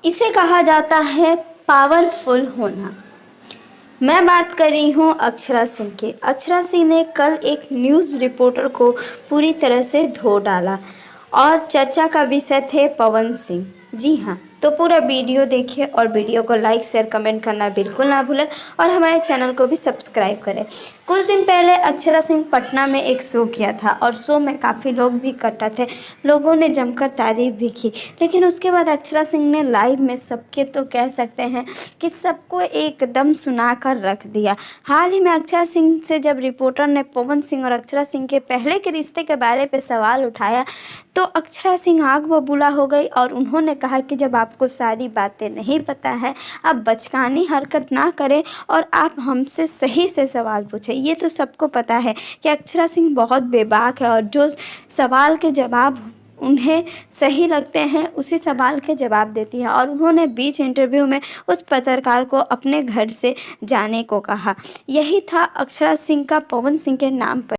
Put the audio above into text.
इसे कहा जाता है पावरफुल होना। मैं बात कर रही हूँ अक्षरा सिंह की। अक्षरा सिंह ने कल एक न्यूज़ रिपोर्टर को पूरी तरह से धो डाला और चर्चा का विषय थे पवन सिंह। जी हाँ, तो पूरा वीडियो देखिए और वीडियो को लाइक शेयर कमेंट करना बिल्कुल ना भूलें और हमारे चैनल को भी सब्सक्राइब करें। कुछ दिन पहले अक्षरा सिंह पटना में एक शो किया था और शो में काफ़ी लोग भी इकट्ठा थे, लोगों ने जमकर तारीफ भी की। लेकिन उसके बाद अक्षरा सिंह ने लाइव में सबके तो कह सकते हैं कि सबको एकदम सुना कर रख दिया। हाल ही में अक्षरा सिंह से जब रिपोर्टर ने पवन सिंह और अक्षरा सिंह के पहले के रिश्ते के बारे में सवाल उठाया तो अक्षरा सिंह आग बबूला हो गई और उन्होंने कहा कि जब आपको सारी बातें नहीं पता है, आप बचकानी हरकत ना करें और आप हमसे सही से सवाल पूछें। ये तो सबको पता है कि अक्षरा सिंह बहुत बेबाक है और जो सवाल के जवाब उन्हें सही लगते हैं उसी सवाल के जवाब देती है। और उन्होंने बीच इंटरव्यू में उस पत्रकार को अपने घर से जाने को कहा। यही था अक्षरा सिंह का पवन सिंह के नाम पर